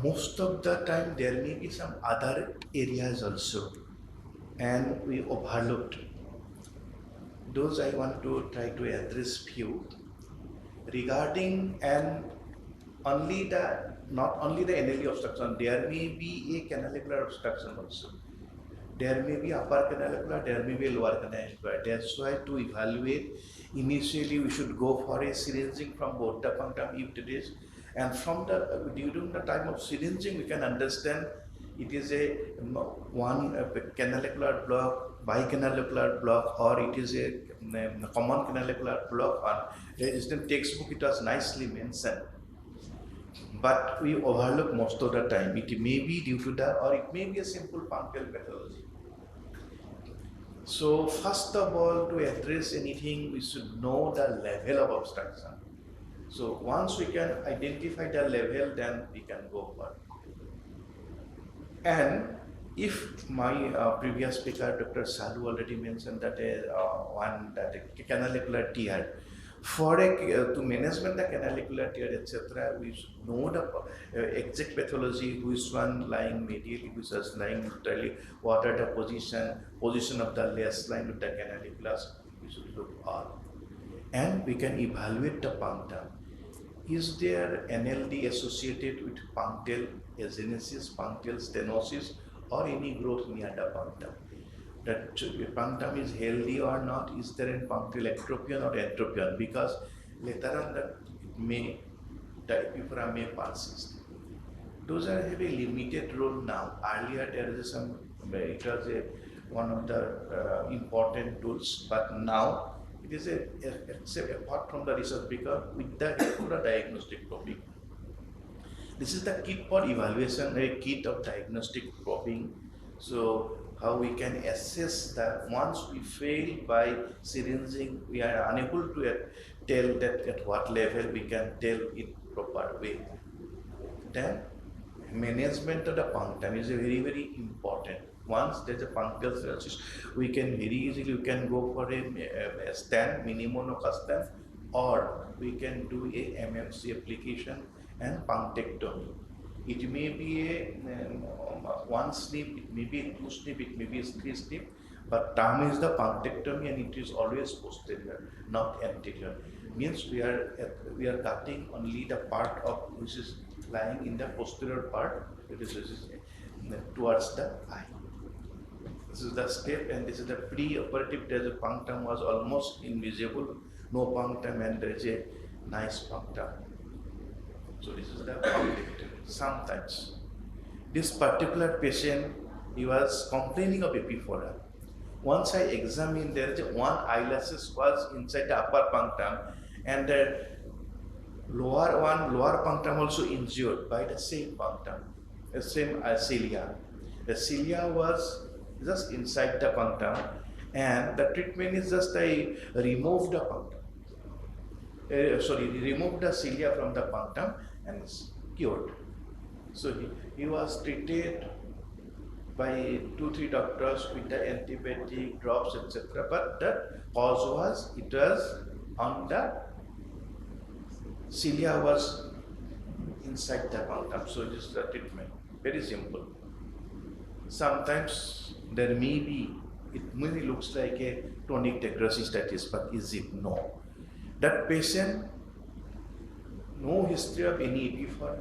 Most of the time there may be some other areas also, and we overlooked. Those I want to try to address few regarding, and only the not only the NLE obstruction, there may be a canalicular obstruction also. There may be upper canalicular, there may be lower canalicular. That's why to evaluate, initially we should go for a syringing from both the punctum if it is, and from the during the time of syringing we can understand it is a one canalicular block, bicanalicular block, or it is a common canalicular block. On the textbook it was nicely mentioned, but we overlook most of the time. It may be due to that, or it may be a simple punctal pathology. So first of all, to address anything, we should know the level of obstruction. So once we can identify the level, then we can go for it. And if my previous speaker, Dr. Sadhu, already mentioned that that canalicular tear, for to management the canalicular tear, etc., we should know the exact pathology, which one lying medially, which is lying laterally, what are the position of the less line with the canaliculus, we should look all. And we can evaluate the punctum. Is there NLD associated with punctal agenesis, punctal stenosis, or any growth near the punctum? That punctum is healthy or not? Is there a punctal ectropion or entropion? Because later on that the epiphora may persist. Those are have a limited role now. Earlier there is some, it was one of the important tools, but now it is apart from the research, because with the diagnostic probing. This is the kit for evaluation, a kit of diagnostic probing. So how we can assess that once we fail by syringing, we are unable to tell that at what level we can tell it proper way. Then management of the punctum is a very important. Once there's a punctal stenosis, we can very easily go for a stent, minimonoca, or we can do a MMC application and punctectomy. It may be a one snip, it may be two snip, it may be three snip, but term is the punctectomy, and it is always posterior, not anterior. Means we are cutting only the part of which is lying in the posterior part, it is towards the eye. This is the step, and this is the pre-operative. There is a punctum was almost invisible, no punctum, and there is a nice punctum. So this is the punctectomy. Sometimes this particular patient, he was complaining of epiphora. Once I examined, there is one eyelashes was inside the upper punctum, and the lower punctum also injured by the same punctum, the same cilia. The cilia was just inside the punctum, and the treatment is just I remove the punctum. Remove the cilia from the punctum and it's cured. So he was treated by 2-3 doctors with the antibiotic drops, etc. But the cause was on the cilia was inside the punctum. So this is the treatment. Very simple. Sometimes there may be, it may looks like a tonic necrositis, but is it? No. That patient, no history of any epiphora,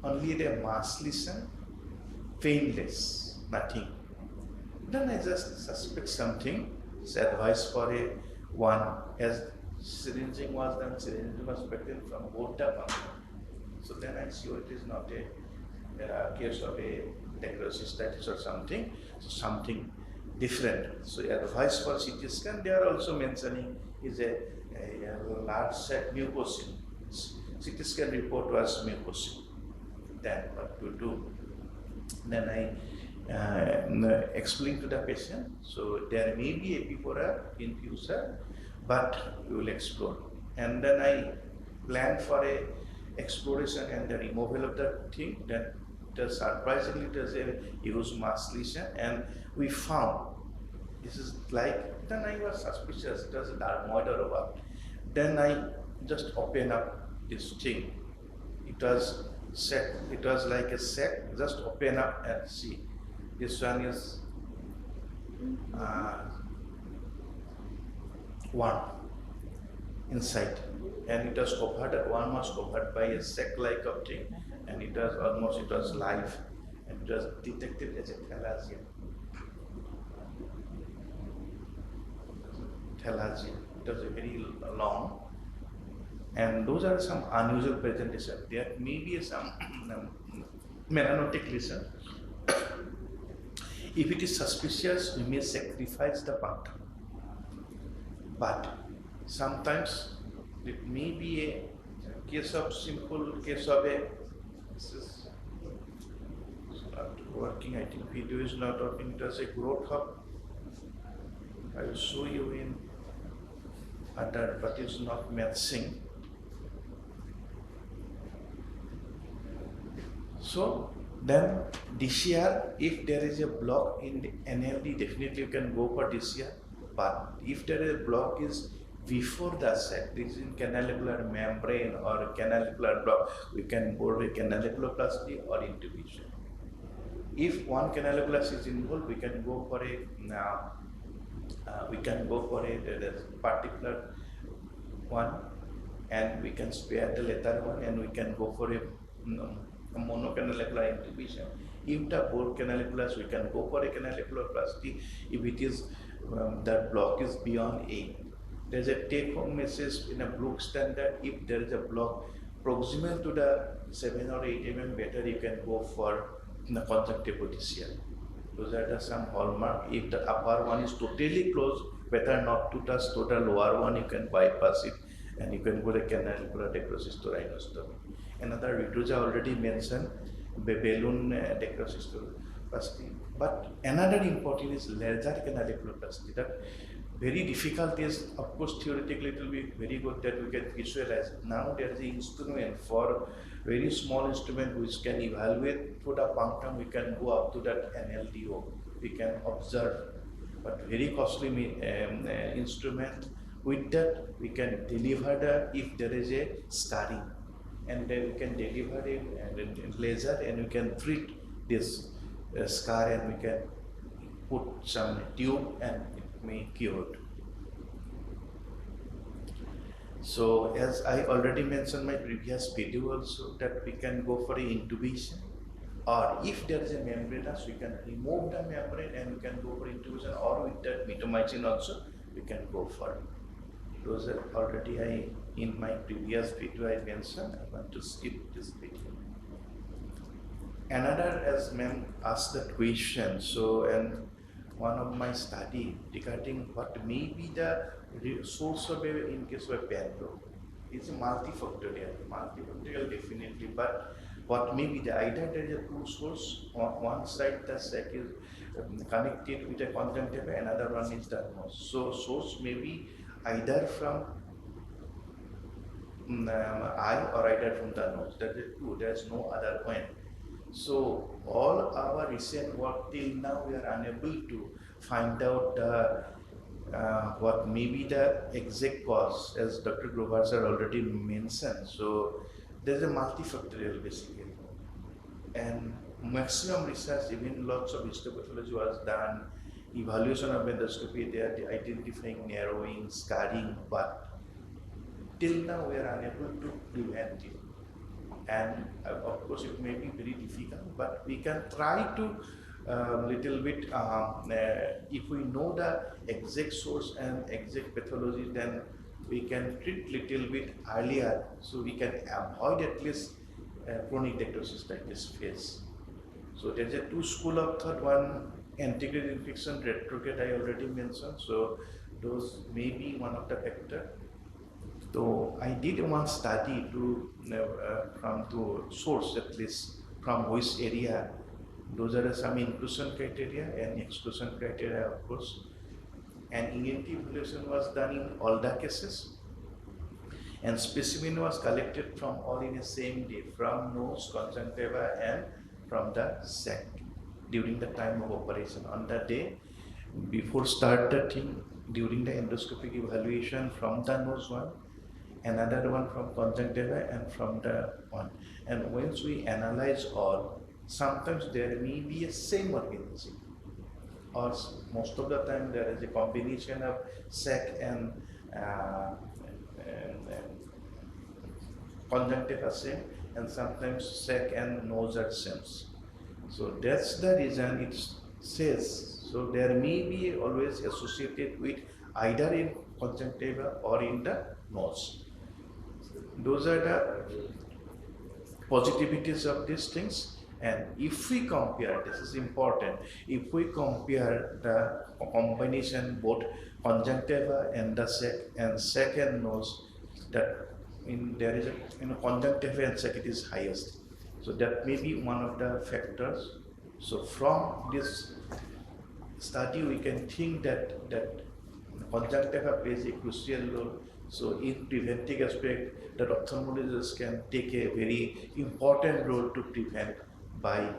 only the mass lesion, painless, nothing. Then I just suspect something. It's advice for a one, as syringing was done, syringing was taken from both the punctum. So then I see it is not a case of a necrositis or something, so something different. So advice for CT scan, they are also mentioning is a large set mucosine. CT scan report was mucosine. Then what to do? Then I explain to the patient. So there may be epiphora in future, but we will explore. And then I plan for a exploration and the removal of the thing. Then surprisingly it was a huge mass lesion, and we found this is like, then I was suspicious it was a dermoid or what. Then I just open up this thing. It was sac. It was like a sac. Just open up and see. This one is one inside, and it was covered. One was covered by a sac-like object, and it was live, and it was detected as a thalassia. Thalassia. It was a very long. And those are some unusual presentations. There may be some melanotic lesion. If it is suspicious, we may sacrifice the punctum. But sometimes it may be a simple case of a. This is not working. I think video is not working. It was a growth of. I will show you in other, but it's not matching. So then DCR, if there is a block in the NLD, definitely you can go for DCR. But if there is a block is before the sac, this is in canalicular membrane or canalicular block, we can go with canaliculoplasty or intubation. If one canaliculus is involved, we can go for a particular one, and we can spare the later one, and we can go for a monocanalicular intubation. If the both canaliculus, we can go for a canaliculoplasty if it is that block is beyond 8. There is a take-home message in a Brook standard. If there is a block proximal to the 7 or 8 mm, better you can go for the conjunctival DCR. Those are some hallmark. If the upper one is totally closed, better not to touch to the lower one. You can bypass it, and you can go to canalicular decrocystostomy. Another Vitruja already mentioned balloon decrocystostomy. But another important is larger canaliculoplasty. That very difficult is, of course, theoretically it will be very good that we can visualize. Now there is an instrument for very small instrument which can evaluate through the punctum. We can go up to that NLDO. We can observe, but very costly instrument. With that, we can deliver if there is a scarring, and then we can deliver it and laser, and we can treat this scar, and we can put some tube, and it may cure it. So as I already mentioned in my previous video also, that we can go for a intubation, or if there is a membranous, we can remove the membrane and we can go for intubation, or with that mitomycin also we can go for it. Those are already in my previous video I mentioned. I want to skip this video. Another, as ma'am asked the question, so and one of my study regarding what may be the source of in case of a panlo. It's multifactorial definitely, but what may be the either there is a two source. On one side the sac is connected with a conjunctiva, another one is the nose. So source may be either from eye or either from the nose. That is true. There is no other point. So all our recent work till now, we are unable to find out what may be the exact cause, as Dr. Grover sir already mentioned. So there is a multifactorial basically, and maximum research, even lots of histopathology was done. Evaluation of endoscopy, they are identifying narrowing, scarring, but till now we are unable to prevent it. And of course it may be very difficult, but we can try to little bit, if we know the exact source and exact pathology, then we can treat little bit earlier, so we can avoid at least chronic dectocystitis phase. So there is a two school of thought. One, antegrade infection, retrograde, I already mentioned. So those may be one of the factor. So I did one study to from the source, at least from which area. Those are some inclusion criteria and exclusion criteria, of course. And ENT evaluation was done in all the cases, and specimen was collected from all in the same day, from nose, conjunctiva, and from the sac during the time of operation. On the day before start the thing, during the endoscopic evaluation from the nose one, another one from conjunctiva, and from the one. And once we analyze all, sometimes there may be a same organism, or most of the time there is a combination of SEC and conjunctiva same, and sometimes SEC and nose are same. So that's the reason it says, so there may be always associated with either in conjunctiva or in the nose. Those are the positivities of these things. And if we compare, this is important, if we compare the combination both conjunctiva and the SEC and nose, that there is a conjunctiva and SEC it is highest. So that may be one of the factors. So from this study we can think that conjunctiva plays a crucial role. So in preventing aspect, that ophthalmologists can take a very important role to prevent by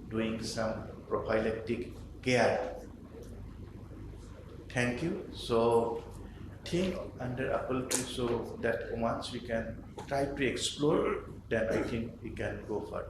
doing some prophylactic care. Thank you. So think under apple tree, so that once we can try to explore, then I think we can go further.